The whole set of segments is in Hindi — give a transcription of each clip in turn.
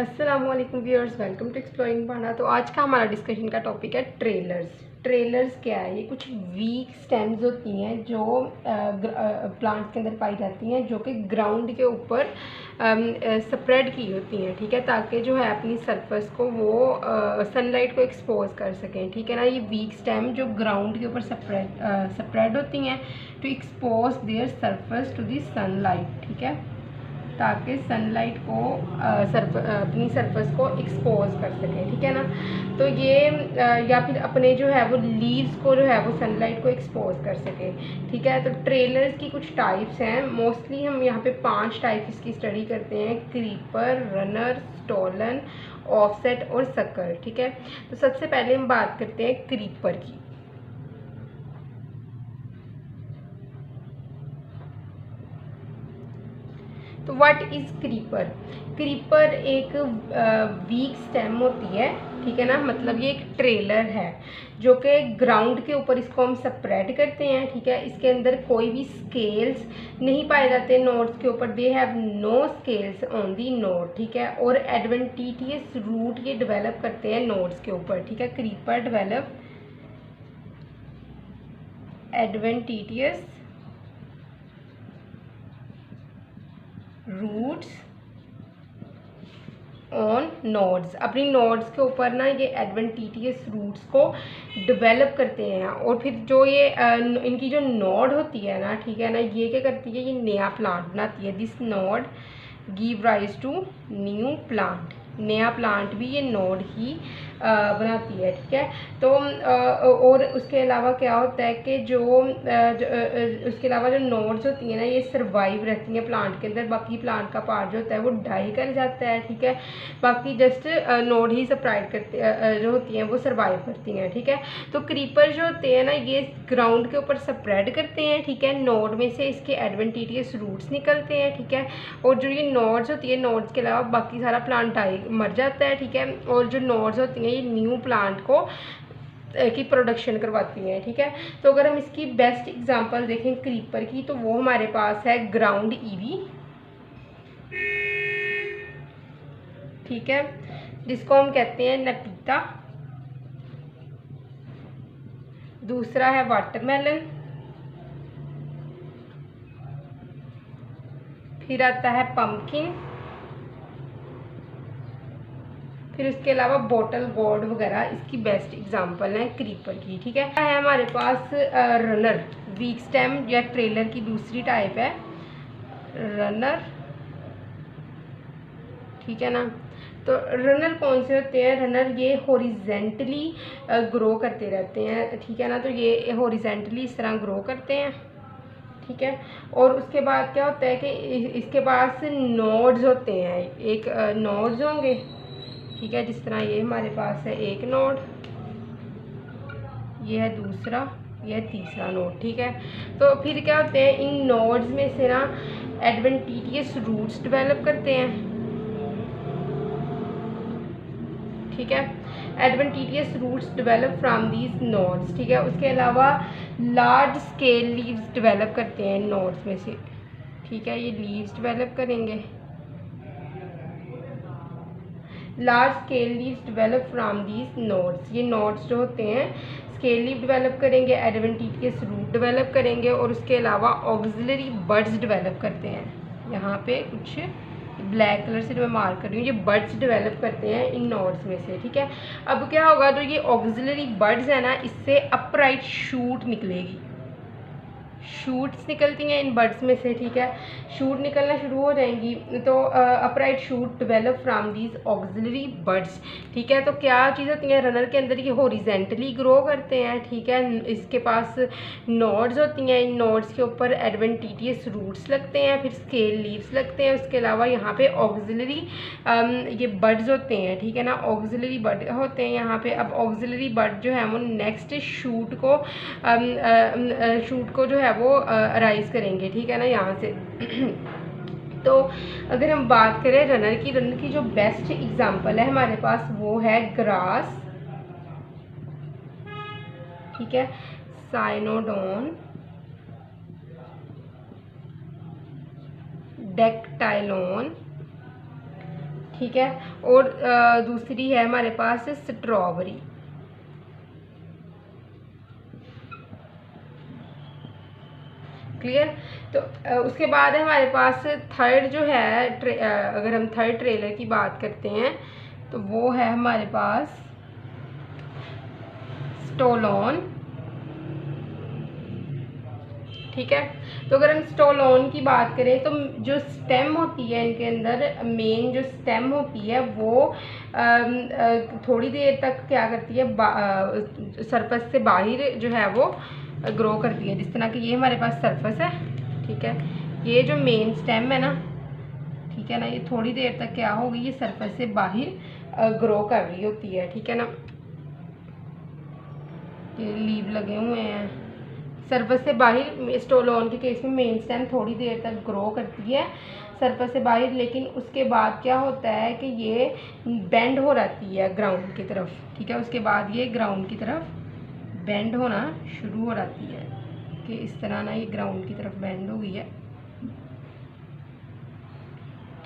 अस्सलाम वालेकुम व्यूअर्स, वेलकम टू एक्सप्लोरिंग बाना। तो आज का हमारा डिस्कशन का टॉपिक है ट्रेलर्स। ट्रेलर्स क्या है? ये कुछ वीक स्टेम्स होती हैं जो प्लांट्स के अंदर पाई जाती हैं, जो कि ग्राउंड के ऊपर स्प्रेड की होती हैं, ठीक है, ताकि जो है अपनी सरफेस को वो सनलाइट को एक्सपोज कर सकें, ठीक है ना। ये वीक स्टेम जो ग्राउंड के ऊपर स्प्रेड होती हैं to expose their surface to the sunlight, ठीक है, ताकि सनलाइट को अपनी सरफेस को एक्सपोज कर सकें, ठीक है ना। तो ये या फिर अपने जो है वो लीव्स को जो है वो सनलाइट को एक्सपोज कर सके, ठीक है। तो ट्रेलर्स की कुछ टाइप्स हैं। मोस्टली हम यहाँ पे 5 टाइप इसकी स्टडी करते हैं: क्रीपर, रनर, स्टोलन, ऑफसेट और सकर, ठीक है। तो सबसे पहले हम बात करते हैं क्रीपर की। तो व्हाट इज़ क्रीपर? क्रीपर एक वीक स्टेम होती है, ठीक है ना। मतलब ये एक ट्रेलर है जो कि ग्राउंड के ऊपर इसको हम स्प्रेड करते हैं, ठीक है। इसके अंदर कोई भी स्केल्स नहीं पाए जाते नोड्स के ऊपर, they have no scales on the node, ठीक है। और एडवेंटिटियस रूट ये डेवलप करते हैं नोड्स के ऊपर, ठीक है। Creeper develop adventitious roots on nodes. अपनी नोड्स के ऊपर ना ये एडवेंटिटियस रूट्स को डेवलप करते हैं, और फिर जो ये इनकी जो नोड होती है ना, ठीक है ना, ये क्या करती है, ये नया प्लांट बनाती है। This node give rise to new plant. नया प्लांट भी ये नोड ही बनाती है, ठीक है। तो और उसके अलावा क्या होता है कि उसके अलावा जो नोड्स होती हैं ना, ये सर्वाइव रहती हैं प्लांट के अंदर। बाकी प्लांट का पार्ट जो होता है वो डाई कर जाता है, ठीक है। बाकी जस्ट नोड ही सप्राइड करते जो होती हैं वो सर्वाइव करती हैं, ठीक है। तो क्रीपर जो होते हैं ना, ये ग्राउंड के ऊपर स्प्रेड करते हैं, ठीक है। नोड में से इसके एडवेंटिटियस रूट्स निकलते हैं, ठीक है। और जो ये नोड्स होती है, नोड्स के अलावा बाकी सारा प्लांट डाई मर जाता है, ठीक है। और जो नोड्स होती हैं ये न्यू प्लांट को की प्रोडक्शन करवाती हैं, ठीक है। तो अगर हम इसकी बेस्ट एग्जांपल देखें क्रीपर की, तो वो हमारे पास है ग्राउंड ईवी, ठीक है, जिसको हम कहते हैं नपीता। दूसरा है वाटरमेलन, फिर आता है पम्पकिन, फिर उसके अलावा बॉटल गोर्ड वगैरह इसकी बेस्ट एग्जांपल है क्रीपर की, ठीक है। हमारे पास रनर, वीक स्टेम या ट्रेलर की दूसरी टाइप है रनर, ठीक है ना। तो रनर कौन से होते हैं? रनर ये हॉरिजेंटली ग्रो करते रहते हैं, ठीक है ना। तो ये हॉरिजेंटली इस तरह ग्रो करते हैं, ठीक है। और उसके बाद क्या होता है कि इसके पास नोड्स होते हैं, एक नोड्स होंगे, ठीक है। जिस तरह ये हमारे पास है एक नोड, ये है दूसरा, ये है तीसरा नोड, ठीक है। तो फिर क्या होते हैं, इन नोड्स में से ना एडवेंटिटियस रूट्स डेवलप करते हैं, ठीक है। Adventitious roots develop from these nodes, ठीक है। उसके अलावा लार्ज स्केल लीव्स डेवलप करते हैं नोड्स में से, ठीक है। ये लीव्स डेवलप करेंगे, large scale leaves develop from these nodes. ये नोड्स जो होते हैं स्केल लीव डेवलप करेंगे, एडवेंटिटियस रूट डेवलप करेंगे, और उसके अलावा ऑक्सिलरी बड्स डेवलप करते हैं। यहाँ पे कुछ ब्लैक कलर से जो मैं मार्क कर रही हूँ, ये बड्स डेवलप करते हैं इन नोड्स में से, ठीक है। अब क्या होगा, जो ये ऑक्सिलरी बड्स है ना, इससे अपराइट शूट निकलेगी, शूट्स निकलती हैं इन बड्स में से, ठीक है। शूट निकलना शुरू हो जाएंगी, तो upright shoot develop from these auxiliary buds, ठीक है। तो क्या चीज़ होती है रनर के अंदर, ये हॉरिजेंटली ग्रो करते हैं, ठीक है। इसके पास नोड्स होती हैं, इन नोड्स के ऊपर एडवेंटिटियस रूट्स लगते हैं, फिर स्केल लीव्स लगते हैं। उसके अलावा यहाँ पे ऑक्सिलरी ये बड्स होते हैं, ठीक है ना, ऑक्सिलरी बड होते हैं यहाँ पे। अब ऑक्सिलरी बड जो है वो नेक्स्ट शूट को जो है वो राइज करेंगे, ठीक है ना, यहाँ से। तो अगर हम बात करें रनर की जो बेस्ट एग्जांपल है हमारे पास, वो है ग्रास, ठीक है, साइनोडोन, डेक्टाइलोन, ठीक है। और दूसरी है हमारे पास स्ट्रॉबेरी। क्लियर। तो उसके बाद है हमारे पास थर्ड जो है अगर हम थर्ड ट्रेलर की बात करते हैं तो वो है हमारे पास स्टोलोन। ठीक है। तो अगर हम स्टोलोन की बात करें तो जो स्टेम होती है इनके अंदर, मेन जो स्टेम होती है वो थोड़ी देर तक क्या करती है, सरफेस से बाहर जो है वो ग्रो करती है। जिस तरह की ये हमारे पास सरफेस है, ठीक है, ये जो मेन स्टेम है ना, ठीक है ना, ये थोड़ी देर तक क्या होगी, ये सरफेस से बाहर ग्रो कर रही होती है। ठीक है ना, ये लीव लगे हुए हैं सरफेस से बाहर। स्टोलोन के केस में मेन स्टेम थोड़ी देर तक ग्रो करती है सरफेस से बाहर, लेकिन उसके बाद क्या होता है कि ये बेंड हो जाती है ग्राउंड की तरफ। ठीक है, उसके बाद ये ग्राउंड की तरफ बेंड होना शुरू हो जाती है कि इस तरह ना ये ग्राउंड की तरफ बेंड हो गई है।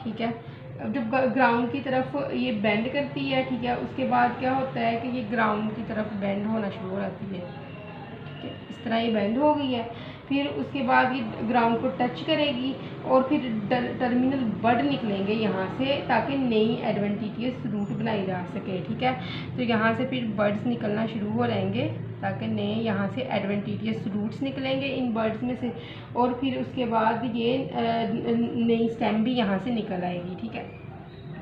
ठीक है, अब जब ग्राउंड की तरफ ये बेंड करती है, ठीक है, उसके बाद क्या होता है कि ये ग्राउंड की तरफ बेंड होना शुरू हो जाती है। ठीक है, इस तरह ये बेंड हो गई है। फिर उसके बाद ये ग्राउंड को टच करेगी और फिर टर्मिनल बड निकलेंगे यहाँ से, ताकि नई एडवेंटिशियस रूट बनाई जा सके। ठीक है, तो यहाँ से फिर बर्ड्स निकलना शुरू हो जाएंगे ताकि नए यहाँ से एडवेंटिशियस रूट्स निकलेंगे इन बर्ड्स में से, और फिर उसके बाद ये नई स्टेम भी यहाँ से निकल आएगी। ठीक है,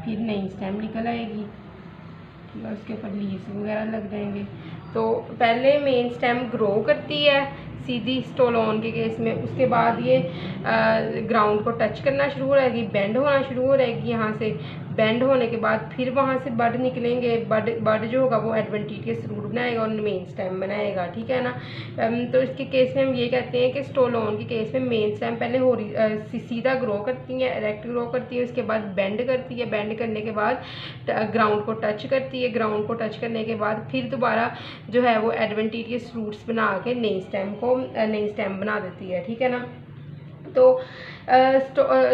फिर नई स्टेम निकल आएगी, ठीक है, उसके ऊपर लीव्स वगैरह लग जाएंगे। तो पहले मेन स्टेम ग्रो करती है सीधी स्टोलोन के केस में, उसके बाद ये ग्राउंड को टच करना शुरू हो जाएगी, बेंड होना शुरू हो जाएगी। यहाँ से बेंड होने के बाद फिर वहाँ से बड निकलेंगे, बड जो होगा वो एडवेंटिशियस रूट बनाएगा और मेन स्टेम बनाएगा। ठीक है ना। तो इसके केस में हम ये कहते हैं कि स्टोलोन के केस में मेन स्टेम पहले सीधा ग्रो करती है, डायरेक्ट ग्रो करती है, उसके बाद बेंड करती है, बेंड करने के बाद ग्राउंड को टच करती है, ग्राउंड को टच करने के बाद फिर दोबारा जो है वो एडवेंटिशियस रूट्स बना के नई स्टेम बना देती है। ठीक है ना। तो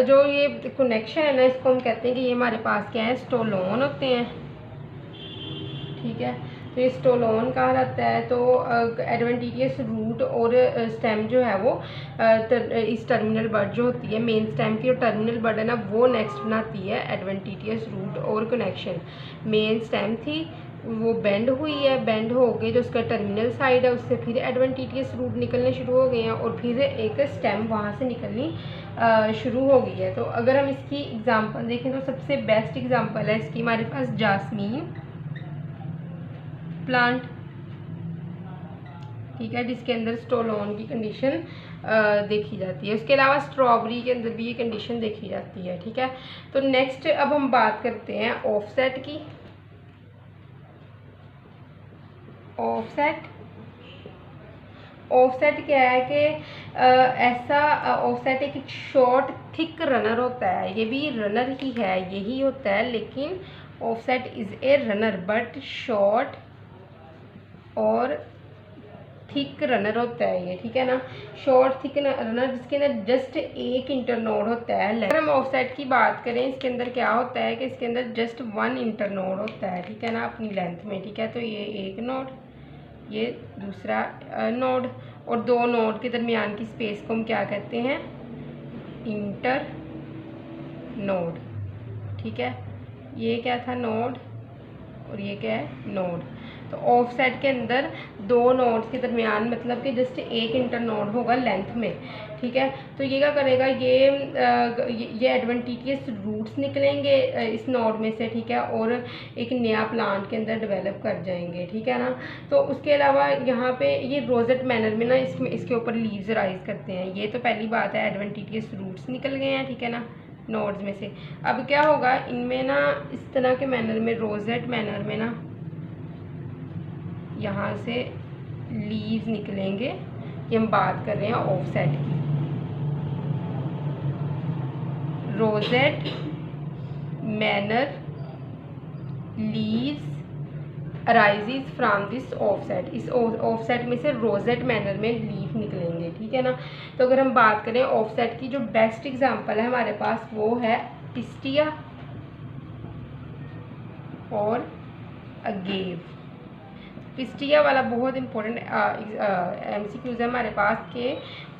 जो ये कनेक्शन है ना, इसको हम कहते हैं कि ये हमारे पास क्या है, स्टोलोन होते हैं। ठीक है, तो ये स्टोलोन कहा जाता है। तो एडवेंटिशियस रूट और स्टेम जो है वो इस टर्मिनल बड जो होती है, मेन स्टेम की जो टर्मिनल बड है ना, वो नेक्स्ट बनाती है एडवेंटिशियस रूट और कनेक्शन। मेन स्टेम थी वो बेंड हुई है, बेंड हो गई जो उसका टर्मिनल साइड है, उससे फिर एडवेंटिशियस रूट निकलने शुरू हो गए हैं और फिर एक स्टेम वहाँ से निकलनी शुरू हो गई है। तो अगर हम इसकी एग्जांपल देखें तो सबसे बेस्ट एग्जांपल है इसकी हमारे पास जास्मीन प्लांट। ठीक है, जिसके अंदर स्टोलोन की कंडीशन देखी जाती है। उसके अलावा स्ट्रॉबेरी के अंदर भी ये कंडीशन देखी जाती है। ठीक है, तो नेक्स्ट अब हम बात करते हैं ऑफसेट की। ऑफसेट क्या है कि ऐसा ऑफसेट एक शॉर्ट थिक रनर होता है। ये भी रनर ही है, यही होता है, लेकिन offset is a runner but short और थिक रनर होता है ये। ठीक है ना, शॉर्ट थिक रनर जिसके अंदर जस्ट एक इंटरनोड होता है। अगर हम ऑफसेट की बात करें, इसके अंदर क्या होता है कि इसके अंदर जस्ट वन इंटरनोड होता है। ठीक है ना, अपनी लेंथ में। ठीक है, तो ये एक नोड, ये दूसरा नोड, और दो नोड के दरमियान की स्पेस को हम क्या कहते हैं, इंटर नोड। ठीक है, ये क्या था, नोड, और ये क्या है, नोड। तो ऑफसेट के अंदर दो नोड्स के दरमियान मतलब कि जस्ट एक इंटर नोड होगा लेंथ में। ठीक है, तो ये क्या करेगा, ये एडवेंटिशियस रूट्स निकलेंगे इस नोड में से। ठीक है, और एक नया प्लांट के अंदर डेवलप कर जाएंगे। ठीक है ना। तो उसके अलावा यहाँ पे ये रोजेट मैनर में ना इसके ऊपर लीव्स राइज करते हैं। ये तो पहली बात है, एडवेंटिशियस रूट्स निकल गए हैं। ठीक है ना, नोड्स में से। अब क्या होगा, इनमें ना इस तरह के मैनर में, रोजेट मैनर में ना यहाँ से लीव्स निकलेंगे। ये हम बात कर रहे हैं ऑफसेट की। Rosette manner leaves arises from this offset. इस ऑफसेट में से रोजेट मैनर में लीव निकलेंगे। ठीक है ना। तो अगर हम बात करें ऑफसेट की, जो बेस्ट एग्जांपल है हमारे पास वो है पिस्टिया। और अगेव। पिस्टिया वाला बहुत इंपॉर्टेंट MCQs है हमारे पास के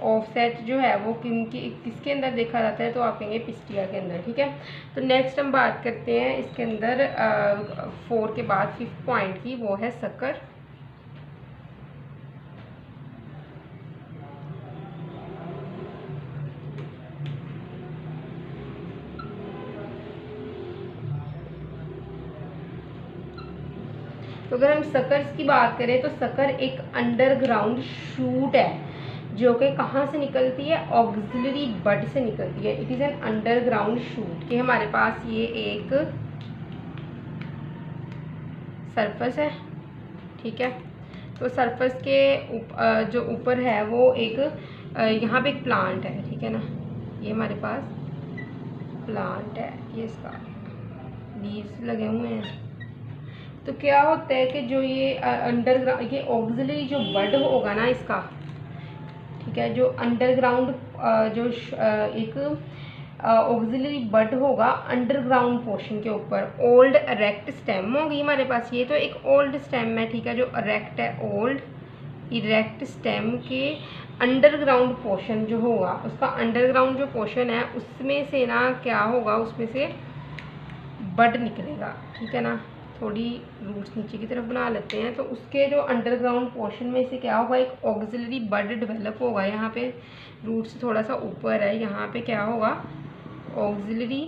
ऑफसेट जो है वो किसके अंदर देखा जाता है, तो आप कहेंगे पिस्टिया के अंदर, ठीक है। तो नेक्स्ट हम बात करते हैं इसके अंदर 4 के बाद 5th पॉइंट की, वो है सकर। तो अगर हम सकर्स की बात करें तो सकर एक अंडरग्राउंड शूट है जो कि कहाँ से निकलती है, ऑक्सिलरी बड से निकलती है। It is an underground shoot कि हमारे पास ये एक सरफेस है, ठीक है। तो सरफेस के जो ऊपर है वो एक यहाँ पे एक प्लांट है, ठीक है ना, ये हमारे पास प्लांट है, ये इसका लीव्स लगे हुए हैं। तो क्या होता है कि जो ये अंडरग्राउंड ये ऑक्सिलरी जो बड होगा ना इसका, ठीक है, जो अंडरग्राउंड जो एक ऑक्सिलरी बड होगा अंडरग्राउंड पोर्शन के ऊपर, ओल्ड इरेक्ट स्टेम होगी हमारे पास। ये तो एक ओल्ड स्टेम है, ठीक है, जो इरेक्ट है, ओल्ड इरेक्ट स्टेम के अंडरग्राउंड पोर्शन जो होगा, उसका अंडरग्राउंड जो पोर्शन है उसमें से ना क्या होगा, उसमें से बड निकलेगा, ठीक है ना। थोड़ी रूट्स नीचे की तरफ बना लेते हैं। तो उसके जो अंडरग्राउंड पोर्शन में से क्या होगा, एक ऑक्सिलरी बड डेवलप होगा। यहाँ पे रूट से थोड़ा सा ऊपर है, यहाँ पे क्या होगा, ऑक्सिलरी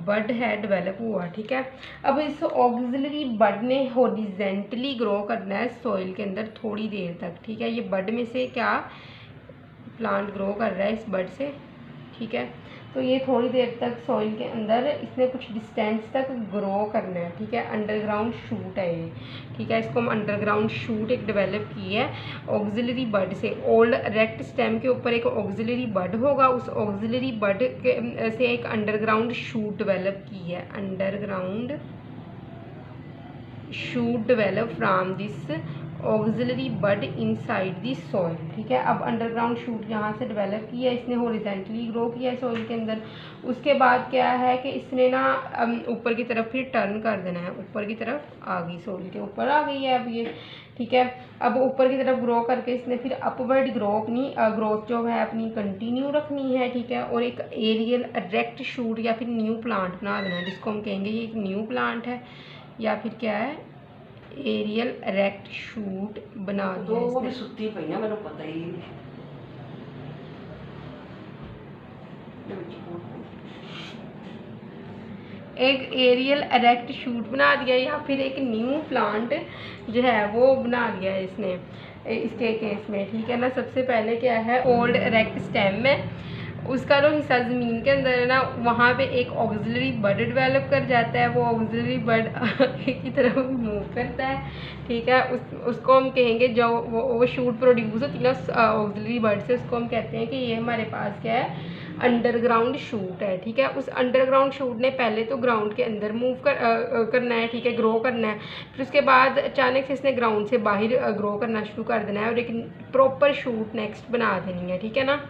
बड है डेवलप हुआ, ठीक है। अब इस ऑक्सिलरी बड ने हॉरिजेंटली ग्रो करना है सॉइल के अंदर थोड़ी देर तक, ठीक है। ये बड में से क्या प्लांट ग्रो कर रहा है इस बड से, ठीक है। तो ये थोड़ी देर तक सॉइल के अंदर इसने कुछ डिस्टेंस तक ग्रो करना है, ठीक है। अंडरग्राउंड शूट है ये, ठीक है। इसको हम अंडरग्राउंड शूट एक डेवलप की है ऑक्सिलरी बड से। ओल्ड इरेक्ट स्टेम के ऊपर एक ऑक्सिलरी बड होगा, उस ऑक्सिलरी बड से एक अंडरग्राउंड शूट डेवलप की है, underground shoot develop from this axillary bud inside the soil, ठीक है। अब अंडरग्राउंड शूट यहाँ से डेवलप किया, इसने हॉरिजेंटली ग्रो किया है सॉइल के अंदर। उसके बाद क्या है कि इसने ना ऊपर की तरफ फिर टर्न कर देना है, ऊपर की तरफ आ गई, सॉइल के ऊपर आ गई है अब ये, ठीक है। अब ऊपर की तरफ ग्रो करके इसने फिर अपवर्ड ग्रोथ जो है अपनी कंटिन्यू रखनी है, ठीक है। और एक एरियल इरेक्ट शूट या फिर न्यू प्लांट बना देना है, जिसको हम कहेंगे ये एक न्यू प्लांट है या फिर क्या है, एरियल इरेक्ट शूट बना दिया इसने। सुत्ती पई है, मैंने पता ही नहीं। एक एरियल इरेक्ट शूट बना दिया या फिर एक न्यू प्लांट जो है वो बना दिया है इसने इसके केस में, ठीक है ना। सबसे पहले क्या है, ओल्ड इरेक्ट स्टेम में उसका जो हिस्सा ज़मीन के अंदर है ना, वहाँ पे एक ऑक्सिलरी बड डेवलप कर जाता है, वो ऑक्सिलरी बड की तरफ मूव करता है, ठीक है। उसको हम कहेंगे जो वो शूट प्रोड्यूस होती है ना ऑक्सिलरी बड से, उसको हम कहते हैं कि ये हमारे पास क्या है, अंडरग्राउंड शूट है, ठीक है। उस अंडरग्राउंड शूट ने पहले तो ग्राउंड के अंदर मूव करना है, ठीक है, ग्रो करना है। फिर उसके बाद अचानक से इसने ग्राउंड से बाहर ग्रो करना शुरू कर देना है और एक प्रॉपर शूट नेक्स्ट बना देनी है, ठीक है ना।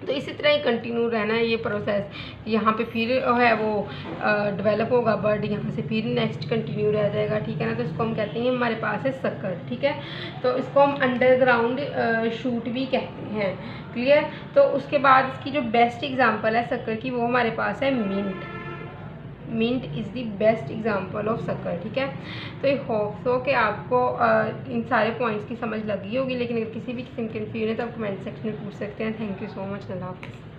तो इसी तरह ही कंटिन्यू रहना है ये प्रोसेस। यहाँ पे फिर है वो डेवलप होगा बर्ड, यहाँ से फिर नेक्स्ट कंटिन्यू रह जाएगा, ठीक है ना। तो इसको हम कहते हैं हमारे पास है सकर, ठीक है। तो इसको हम अंडरग्राउंड शूट भी कहते हैं, क्लियर। तो उसके बाद इसकी जो बेस्ट एग्जांपल है सकर की, वो हमारे पास है mint. Mint is the best example of sucker, ठीक है। तो ये होप्स हो कि आपको इन सारे पॉइंट्स की समझ लगी होगी, लेकिन अगर किसी भी किस्म की कन्फ्यूजन है तो आप कमेंट सेक्शन में पूछ सकते हैं। थैंक यू सो मच, अल्लाह हाफ़िज़।